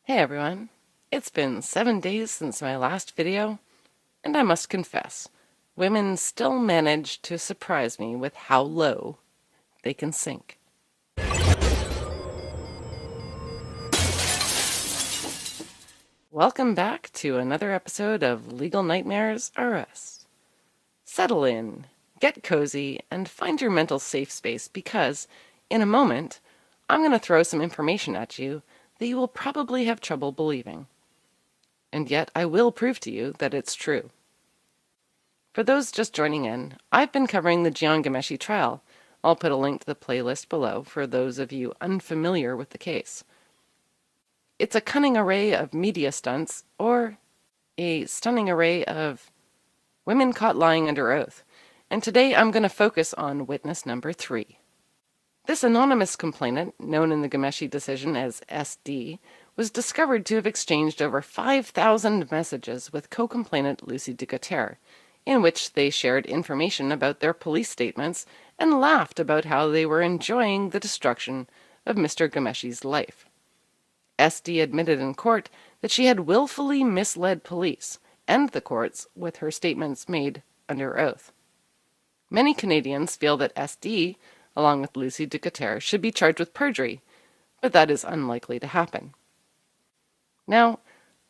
Hey everyone, it's been 7 days since my last video, and I must confess, women still manage to surprise me with how low they can sink. Welcome back to another episode of Legal Nightmares R Us. Settle in, get cozy, and find your mental safe space because, in a moment, I'm going to throw some information at you that you will probably have trouble believing. And yet I will prove to you that it's true. For those just joining in, I've been covering the Jian Ghomeshi trial. I'll put a link to the playlist below for those of you unfamiliar with the case. It's a cunning array of media stunts, or a stunning array of women caught lying under oath, and today I'm going to focus on witness number 3. This anonymous complainant, known in the Ghomeshi decision as SD, was discovered to have exchanged over 5,000 messages with co-complainant Lucy Ducotear, in which they shared information about their police statements and laughed about how they were enjoying the destruction of Mr. Ghomeshi's life. SD admitted in court that she had willfully misled police and the courts with her statements made under oath. Many Canadians feel that SD, along with Lucy Ducotear, should be charged with perjury, but that is unlikely to happen. Now,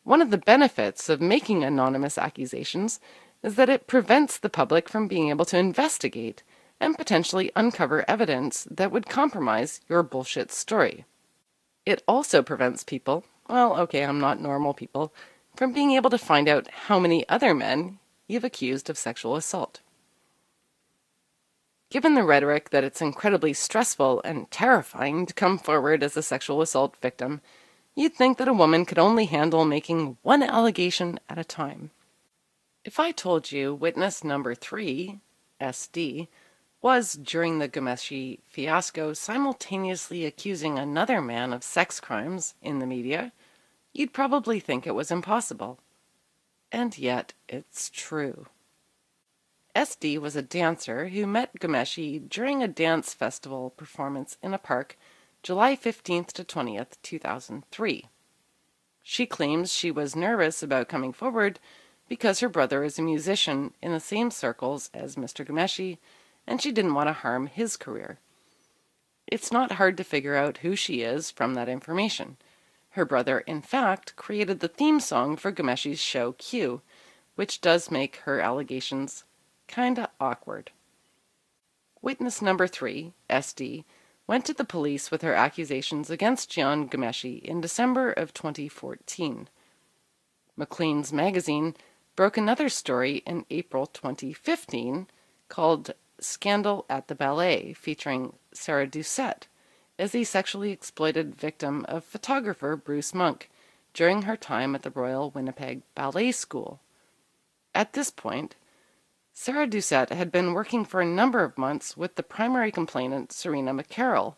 one of the benefits of making anonymous accusations is that it prevents the public from being able to investigate and potentially uncover evidence that would compromise your bullshit story. It also prevents people, I'm not normal people, from being able to find out how many other men you've accused of sexual assault. Given the rhetoric that it's incredibly stressful and terrifying to come forward as a sexual assault victim, you'd think that a woman could only handle making one allegation at a time. If I told you witness number 3, SD, was, during the Ghomeshi fiasco, simultaneously accusing another man of sex crimes in the media, you'd probably think it was impossible. And yet, it's true. SD was a dancer who met Ghomeshi during a dance festival performance in a park, July 15th to 20th, 2003. She claims she was nervous about coming forward because her brother is a musician in the same circles as Mr. Ghomeshi, and she didn't want to harm his career. It's not hard to figure out who she is from that information. Her brother, in fact, created the theme song for Ghomeshi's show Q, which does make her allegations kinda awkward. Witness number 3, SD, went to the police with her accusations against Jian Ghomeshi in December of 2014. Maclean's magazine broke another story in April 2015 called Scandal at the Ballet, featuring Sarah Doucette as a sexually exploited victim of photographer Bruce Monk during her time at the Royal Winnipeg Ballet School. At this point, Sarah Doucette had been working for a number of months with the primary complainant, Serena McCarroll,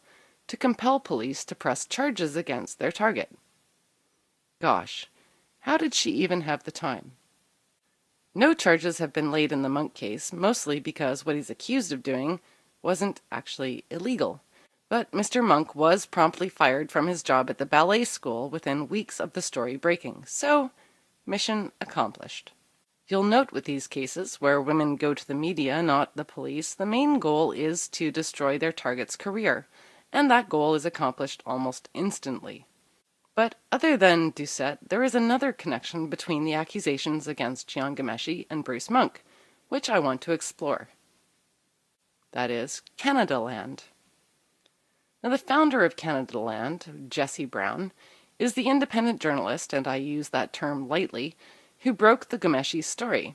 to compel police to press charges against their target. Gosh, how did she even have the time? No charges have been laid in the Monk case, mostly because what he's accused of doing wasn't actually illegal. But Mr. Monk was promptly fired from his job at the ballet school within weeks of the story breaking, so mission accomplished. You'll note with these cases, where women go to the media, not the police, the main goal is to destroy their target's career, and that goal is accomplished almost instantly. But other than Doucette, there is another connection between the accusations against Jian Ghomeshi and Bruce Monk, which I want to explore. That is, Canadaland. Now, the founder of Canadaland, Jesse Brown, is the independent journalist, and I use that term lightly, who broke the Ghomeshi story.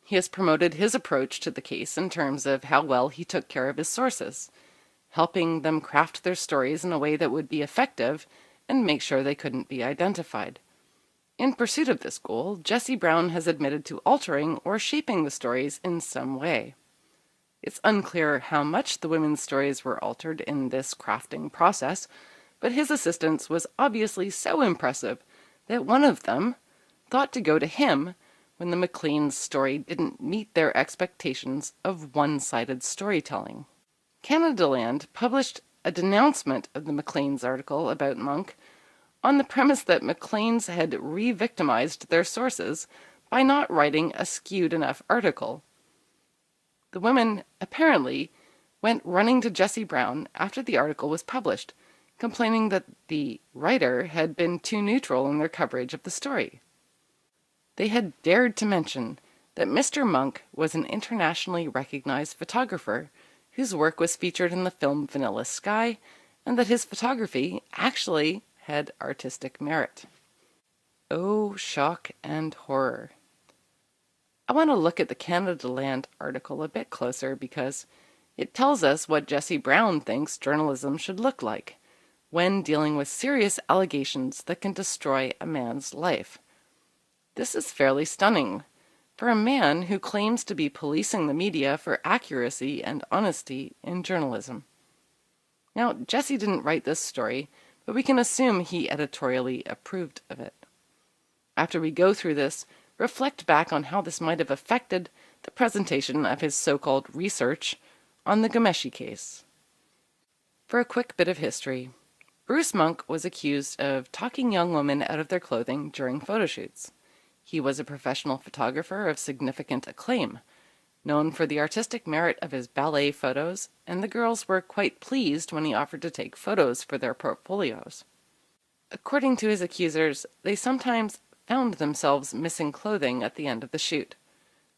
He has promoted his approach to the case in terms of how well he took care of his sources, helping them craft their stories in a way that would be effective and make sure they couldn't be identified. In pursuit of this goal, Jesse Brown has admitted to altering or shaping the stories in some way. It's unclear how much the women's stories were altered in this crafting process, but his assistance was obviously so impressive that one of them thought to go to him when the Maclean's story didn't meet their expectations of one-sided storytelling. Canadaland published a denouncement of the Maclean's article about Monk on the premise that Maclean's had re-victimized their sources by not writing a skewed enough article. The women, apparently, went running to Jesse Brown after the article was published, complaining that the writer had been too neutral in their coverage of the story. They had dared to mention that Mr. Monk was an internationally recognized photographer whose work was featured in the film Vanilla Sky, and that his photography actually had artistic merit. Oh, shock and horror. I want to look at the Canada Land article a bit closer because it tells us what Jesse Brown thinks journalism should look like when dealing with serious allegations that can destroy a man's life. This is fairly stunning for a man who claims to be policing the media for accuracy and honesty in journalism. Now, Jesse didn't write this story, but we can assume he editorially approved of it. After we go through this, reflect back on how this might have affected the presentation of his so-called research on the Ghomeshi case. For a quick bit of history, Bruce Monk was accused of talking young women out of their clothing during photo shoots. He was a professional photographer of significant acclaim, known for the artistic merit of his ballet photos, and the girls were quite pleased when he offered to take photos for their portfolios. According to his accusers, they sometimes found themselves missing clothing at the end of the shoot.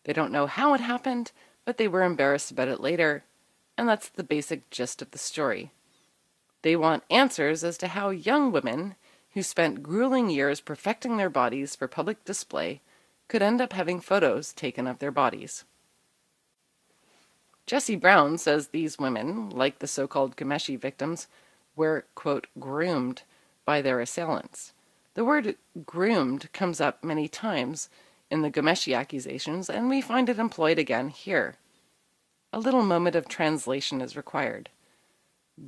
They don't know how it happened, but they were embarrassed about it later, and that's the basic gist of the story. They want answers as to how young women who spent grueling years perfecting their bodies for public display could end up having photos taken of their bodies. Jesse Brown says these women, like the so-called Ghomeshi victims, were, quote, groomed by their assailants. The word groomed comes up many times in the Ghomeshi accusations, and we find it employed again here. A little moment of translation is required.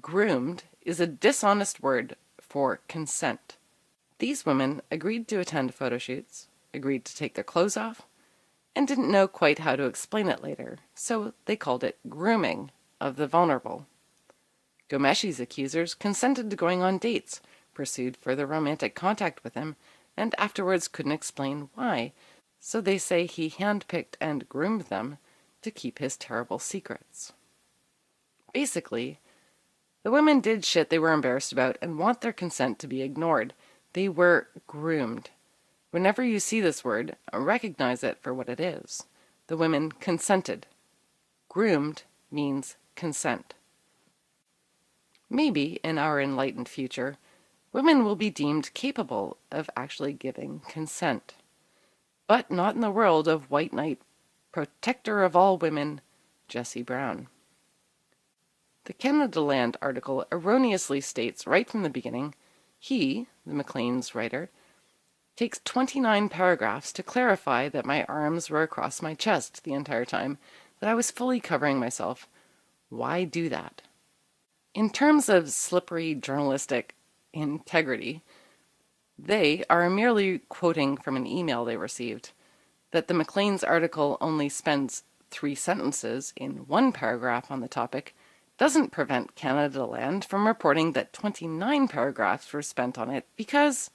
Groomed is a dishonest word for consent. These women agreed to attend photo shoots, agreed to take their clothes off, and didn't know quite how to explain it later, so they called it grooming of the vulnerable. Ghomeshi's accusers consented to going on dates, pursued further romantic contact with him, and afterwards couldn't explain why, so they say he handpicked and groomed them to keep his terrible secrets. Basically, the women did shit they were embarrassed about and want their consent to be ignored. They were groomed. Whenever you see this word, recognize it for what it is. The women consented. Groomed means consent. Maybe, in our enlightened future, women will be deemed capable of actually giving consent. But not in the world of white knight, protector of all women, Jesse Brown. The Canada Land article erroneously states right from the beginning, he, the Maclean's writer, takes 29 paragraphs to clarify that my arms were across my chest the entire time, that I was fully covering myself. Why do that? In terms of slippery journalistic integrity, they are merely quoting from an email they received. That the Maclean's article only spends 3 sentences in 1 paragraph on the topic doesn't prevent Canada Land from reporting that 29 paragraphs were spent on it because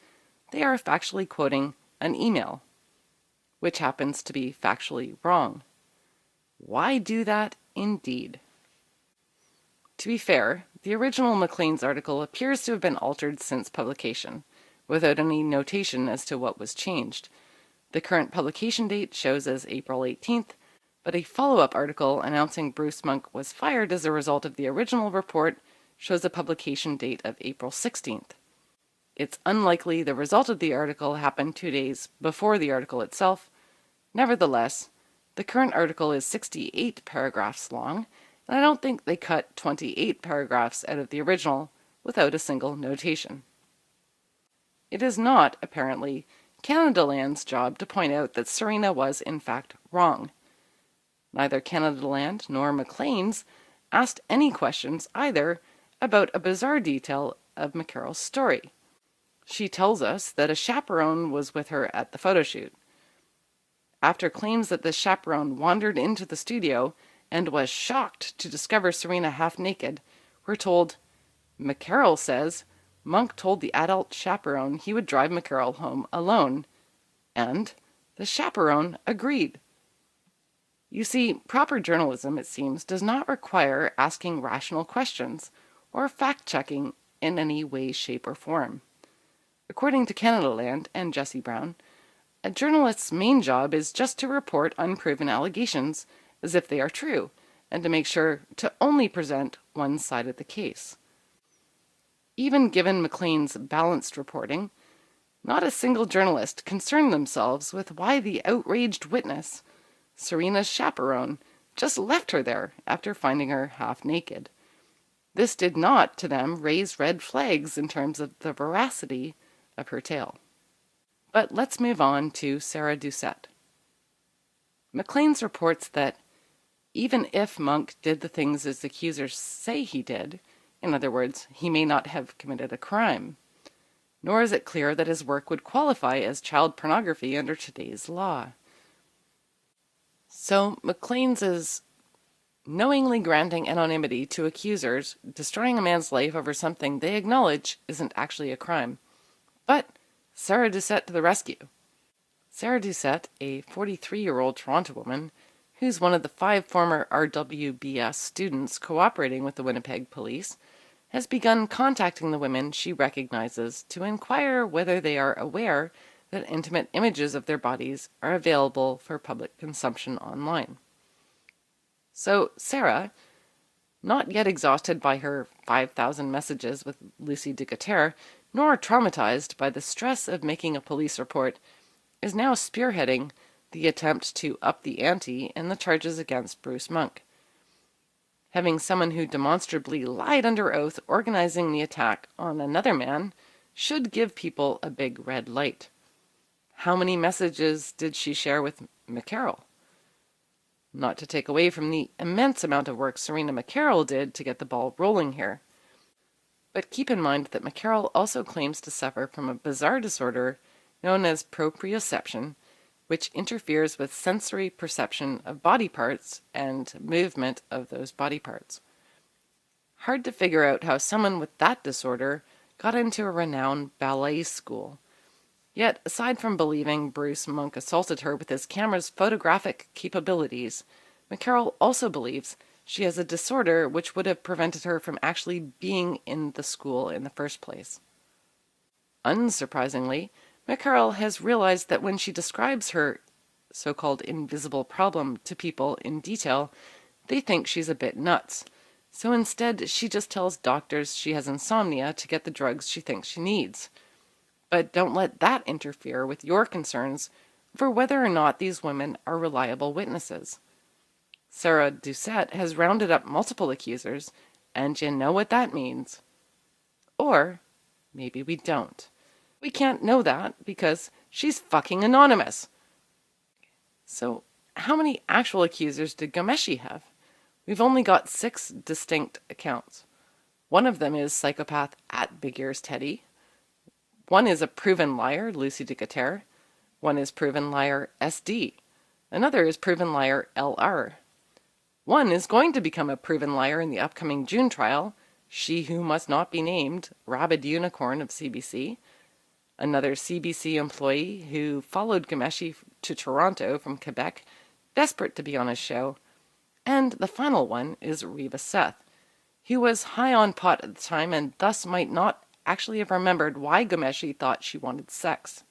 they are factually quoting an email, which happens to be factually wrong. Why do that, indeed? To be fair, the original Maclean's article appears to have been altered since publication, without any notation as to what was changed. The current publication date shows as April 18th, but a follow-up article announcing Bruce Monk was fired as a result of the original report shows a publication date of April 16th. It's unlikely the result of the article happened 2 days before the article itself. Nevertheless, the current article is 68 paragraphs long, and I don't think they cut 28 paragraphs out of the original without a single notation. It is not, apparently, Canada Land's job to point out that Serena was, in fact, wrong. Neither Canada Land nor Maclean's asked any questions either about a bizarre detail of McCarroll's story. She tells us that a chaperone was with her at the photo shoot. After claims that the chaperone wandered into the studio and was shocked to discover Serena half naked, we're told, McCarroll says, Monk told the adult chaperone he would drive McCarroll home alone, and the chaperone agreed. You see, proper journalism, it seems, does not require asking rational questions or fact-checking in any way, shape, or form. According to Canadaland and Jesse Brown, a journalist's main job is just to report unproven allegations as if they are true, and to make sure to only present one side of the case. Even given Maclean's balanced reporting, not a single journalist concerned themselves with why the outraged witness, Serena's chaperone, just left her there after finding her half naked. This did not, to them, raise red flags in terms of the veracity of her tale. But let's move on to Sarah Doucette. Maclean's reports that even if Monk did the things his accusers say he did, in other words, he may not have committed a crime, nor is it clear that his work would qualify as child pornography under today's law. So Maclean's is knowingly granting anonymity to accusers, destroying a man's life over something they acknowledge isn't actually a crime. But Sarah Doucette to the rescue. Sarah Doucette, a 43-year-old Toronto woman, who's one of the 5 former RWBS students cooperating with the Winnipeg police, has begun contacting the women she recognizes to inquire whether they are aware that intimate images of their bodies are available for public consumption online. So Sarah, not yet exhausted by her 5,000 messages with Lucy Ducater, nor traumatized by the stress of making a police report, is now spearheading the attempt to up the ante in the charges against Bruce Monk. Having someone who demonstrably lied under oath organizing the attack on another man should give people a big red light. How many messages did she share with McCarroll? Not to take away from the immense amount of work Serena McCarroll did to get the ball rolling here. But keep in mind that McCarroll also claims to suffer from a bizarre disorder known as proprioception, which interferes with sensory perception of body parts and movement of those body parts. Hard to figure out how someone with that disorder got into a renowned ballet school. Yet, aside from believing Bruce Monk assaulted her with his camera's photographic capabilities, McCarroll also believes she has a disorder which would have prevented her from actually being in the school in the first place. Unsurprisingly, McCarroll has realized that when she describes her so-called invisible problem to people in detail, they think she's a bit nuts. So instead, she just tells doctors she has insomnia to get the drugs she thinks she needs. But don't let that interfere with your concerns for whether or not these women are reliable witnesses. Sarah Doucette has rounded up multiple accusers, and you know what that means. Or maybe we don't. We can't know that because she's fucking anonymous. So how many actual accusers did Ghomeshi have? We've only got 6 distinct accounts. One of them is psychopath at Big Ears Teddy. One is a proven liar, Lucy Ducater. One is proven liar, SD. Another is proven liar, LR. One is going to become a proven liar in the upcoming June trial, she who must not be named, Rabid Unicorn of CBC. Another CBC employee who followed Ghomeshi to Toronto from Quebec, desperate to be on his show. And the final one is Reva Seth, who was high on pot at the time and thus might not actually have remembered why Ghomeshi thought she wanted sex.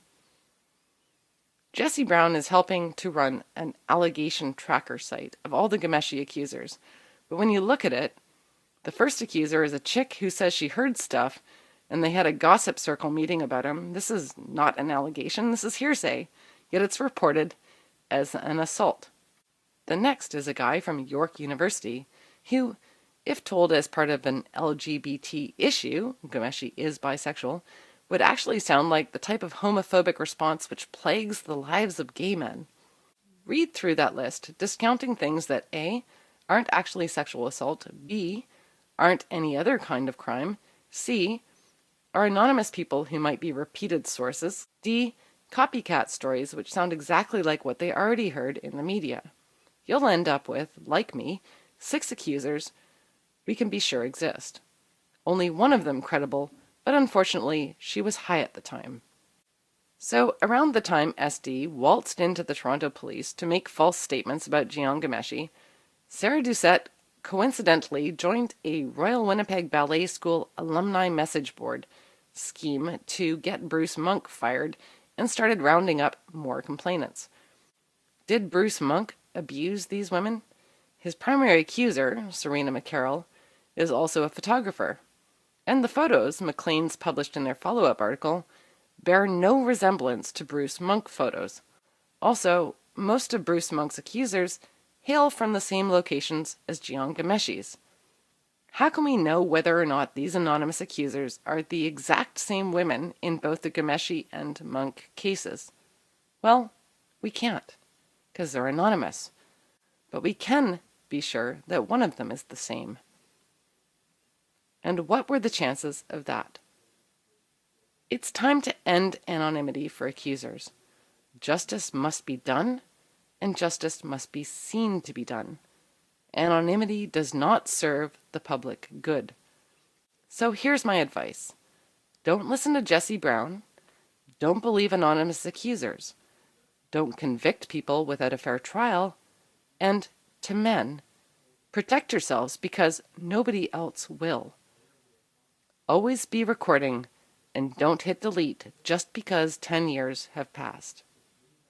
Jesse Brown is helping to run an allegation tracker site of all the Ghomeshi accusers, but when you look at it, the first accuser is a chick who says she heard stuff and they had a gossip circle meeting about him. This is not an allegation, this is hearsay, yet it's reported as an assault. The next is a guy from York University who, if told as part of an LGBT issue, Ghomeshi is bisexual, would actually sound like the type of homophobic response which plagues the lives of gay men. Read through that list, discounting things that A, aren't actually sexual assault, B, aren't any other kind of crime, C, are anonymous people who might be repeated sources, D, copycat stories which sound exactly like what they already heard in the media. You'll end up with, like me, 6 accusers we can be sure exist. Only one of them credible, but unfortunately she was high at the time. So around the time SD waltzed into the Toronto police to make false statements about Jian Ghomeshi, Sarah Doucette coincidentally joined a Royal Winnipeg Ballet School alumni message board scheme to get Bruce Monk fired and started rounding up more complainants. Did Bruce Monk abuse these women? His primary accuser, Serena McCarroll, is also a photographer, and the photos Maclean's published in their follow-up article bear no resemblance to Bruce Monk photos. Also, most of Bruce Monk's accusers hail from the same locations as Jian Ghomeshi's. How can we know whether or not these anonymous accusers are the exact same women in both the Ghomeshi and Monk cases? Well, we can't, because they're anonymous. But we can be sure that one of them is the same. And what were the chances of that? It's time to end anonymity for accusers. Justice must be done, and justice must be seen to be done. Anonymity does not serve the public good. So here's my advice. Don't listen to Jesse Brown. Don't believe anonymous accusers. Don't convict people without a fair trial. And to men, protect yourselves because nobody else will. Always be recording, and don't hit delete just because 10 years have passed.